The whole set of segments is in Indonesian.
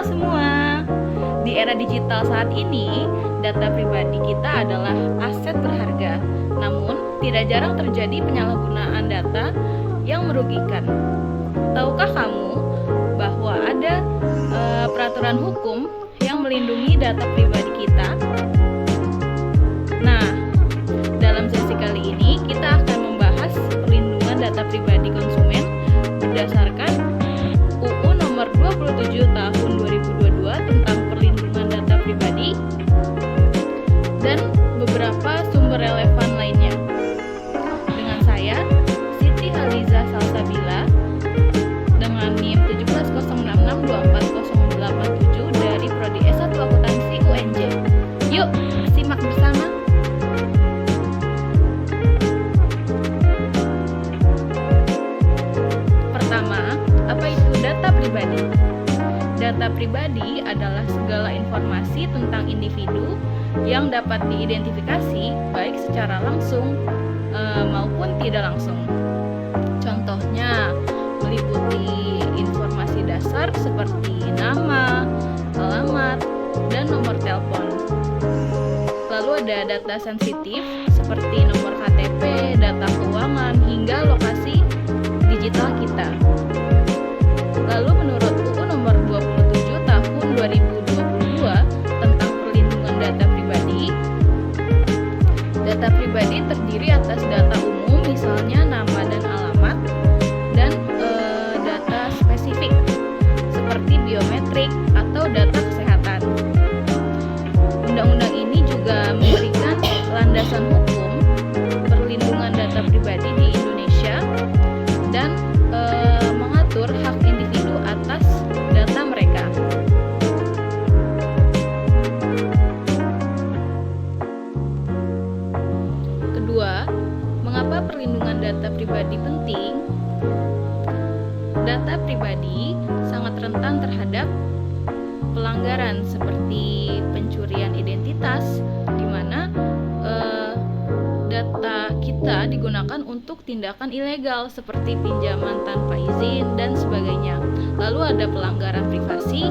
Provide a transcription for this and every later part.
Halo semua. Di era digital saat ini, data pribadi kita adalah aset berharga. Namun, tidak jarang terjadi penyalahgunaan data yang merugikan. Tahukah kamu bahwa ada peraturan hukum yang melindungi data pribadi kita? Nah, dalam sesi kali ini kita akan membahas perlindungan data pribadi konsumen berdasarkan UU nomor 27 tahun 2022 tentang perlindungan data pribadi dan beberapa sumber relevan lainnya. Dengan saya, Siti Haliza Salsabila dengan NIM 17066240087 dari Prodi S1 Akuntansi UNJ. Yuk, simak bersama. Pertama, apa itu data pribadi? Data pribadi adalah segala informasi tentang individu yang dapat diidentifikasi baik secara langsung maupun tidak langsung. Contohnya meliputi informasi dasar seperti nama, alamat, dan nomor telepon. Lalu ada data sensitif seperti nomor KTP, data keuangan, hingga lokasi digital kita. Lalu menurut UU nomor 27 tahun 2022 tentang perlindungan data pribadi terdiri atas data umum misalnya nama dan alamat dan data spesifik seperti biometrik atau data kesehatan. Undang-undang ini juga memberikan landasan hukum perlindungan data pribadi di Indonesia dan mengatur hak individu atas data mereka. Kedua, mengapa perlindungan data pribadi penting? Data pribadi sangat rentan terhadap pelanggaran seperti pencurian identitas, di mana data kita digunakan untuk tindakan ilegal seperti pinjaman tanpa izin dan sebagainya. Lalu ada pelanggaran privasi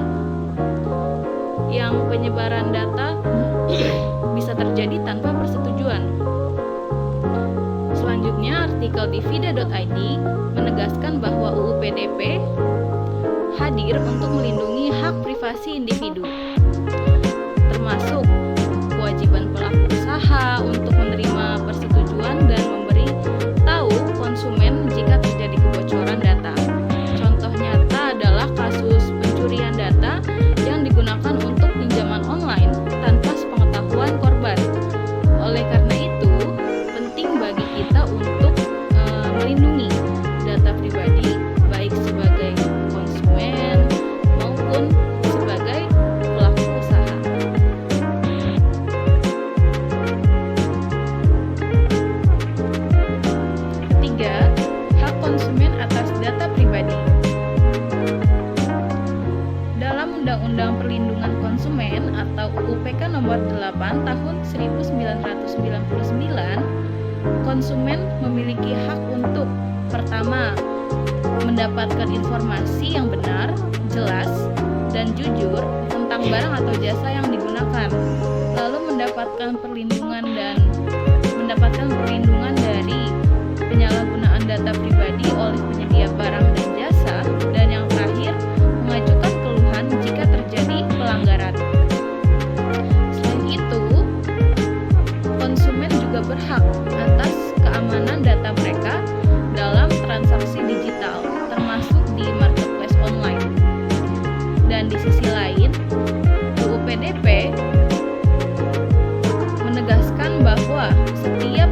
yang penyebaran data bisa terjadi tanpa persetujuan. Selanjutnya, artikel di vida.id menegaskan bahwa UU PDP hadir untuk melindungi hak privasi individu, termasuk kewajiban pelaku usaha untuk menerima persetujuan dan memberi tahu konsumen jika terjadi kebocoran data. Contoh nyata adalah kasus pencurian data yang digunakan untuk pinjaman online tanpa sepengetahuan korban. Oleh karena itu, penting bagi kita untuk melindungi data pribadi baik sebagai konsumen maupun sebagai pelaku usaha. Ketiga, hak konsumen atas data pribadi. Dalam Undang-Undang Perlindungan Konsumen atau UPK nomor 8 tahun 1999, konsumen memiliki hak untuk pertama, mendapatkan informasi yang benar, jelas, dan jujur tentang barang atau jasa yang digunakan, lalu mendapatkan perlindungan dari penyalahgunaan data pribadi oleh penyedia barang dan jasa, dan yang terakhir, mengajukan keluhan jika terjadi pelanggaran. Selain itu, konsumen juga berhak atas keamanan data mereka dalam transaksi digital, termasuk di marketplace online. Dan di sisi lain, UU PDP menegaskan bahwa setiap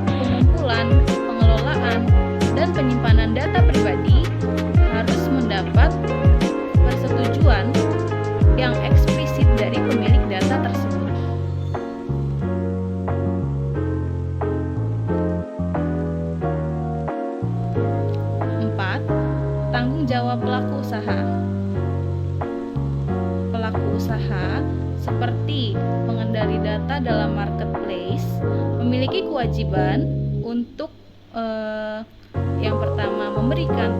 pengumpulan, pengelolaan, dan penyimpanan data pribadi harus mendapat persetujuan yang eksplisit dari pemilik data tersebut. Tanggung jawab pelaku usaha. Pelaku usaha seperti pengendali data dalam marketplace memiliki kewajiban untuk yang pertama memberikan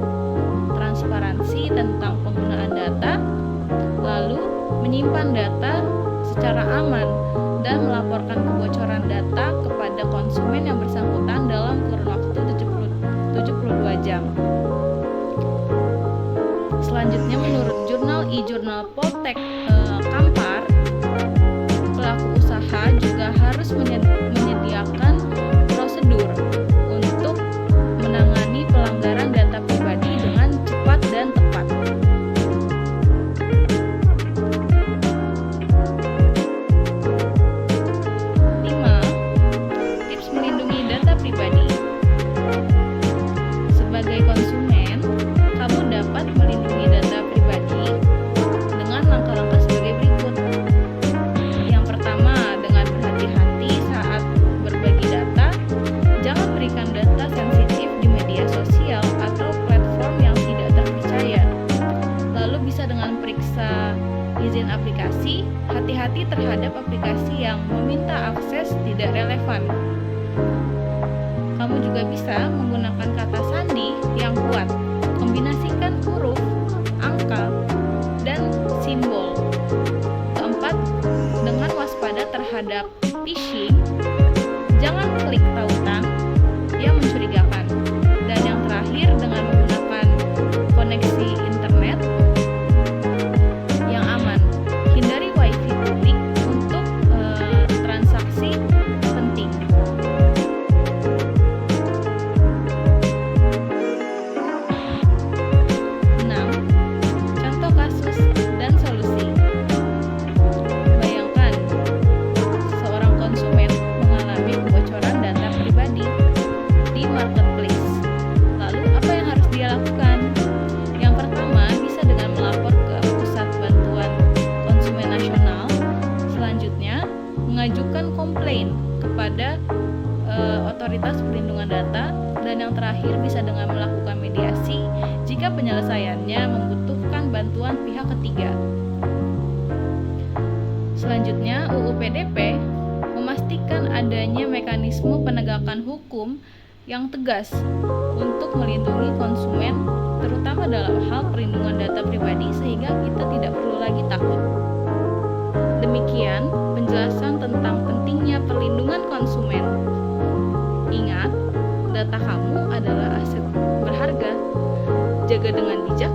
transparansi tentang penggunaan data, lalu menyimpan data secara aman dan melaporkan kebocoran data kepada konsumen yang bersangkutan dalam kurun waktu 72 jam. Selanjutnya, menurut jurnal e-jurnal Poltek Kampar, pelaku usaha juga harus menyediakan prosedur untuk menangani pelanggaran data pribadi dengan cepat dan tepat. Tips melindungi data pribadi. Sebagai konsumen, kamu dapat melindungi data pribadi dengan langkah-langkah sebagai berikut. Yang pertama, dengan berhati-hati saat berbagi data. Jangan berikan data sensitif di media sosial atau platform yang tidak terpercaya. Lalu bisa dengan periksa izin aplikasi. Hati-hati terhadap aplikasi yang meminta akses tidak relevan. Kamu juga bisa menggunakan kata sandi yang kuat. Kombinasikan huruf, angka, dan simbol. Keempat, dengan waspada terhadap phishing. Jangan klik tautan yang mencurigakan. Dan yang terakhir, dengan menggunakan koneksi internet yang aman. Hindari wifi publik untuk transaksi penting. Contoh kasus dan solusi. Bayangkan, seorang konsumen mengalami kebocoran data pribadi di marketplace. Lalu, apa yang harus dia lakukan? Yang pertama, bisa dengan melapor ke Pusat Bantuan Konsumen Nasional. Selanjutnya, mengajukan komplain kepada Otoritas Perlindungan Data. Dan yang terakhir, bisa dengan melakukan mediasi jika penyelesaiannya membutuhkan bantuan pihak ketiga. Selanjutnya, UU PDP memastikan adanya mekanisme penegakan hukum yang tegas untuk melindungi konsumen, terutama dalam hal perlindungan data pribadi, sehingga kita tidak perlu lagi takut. Demikian penjelasan tentang pentingnya perlindungan konsumen. Ingat, data kamu adalah aset berharga. Jaga dengan bijak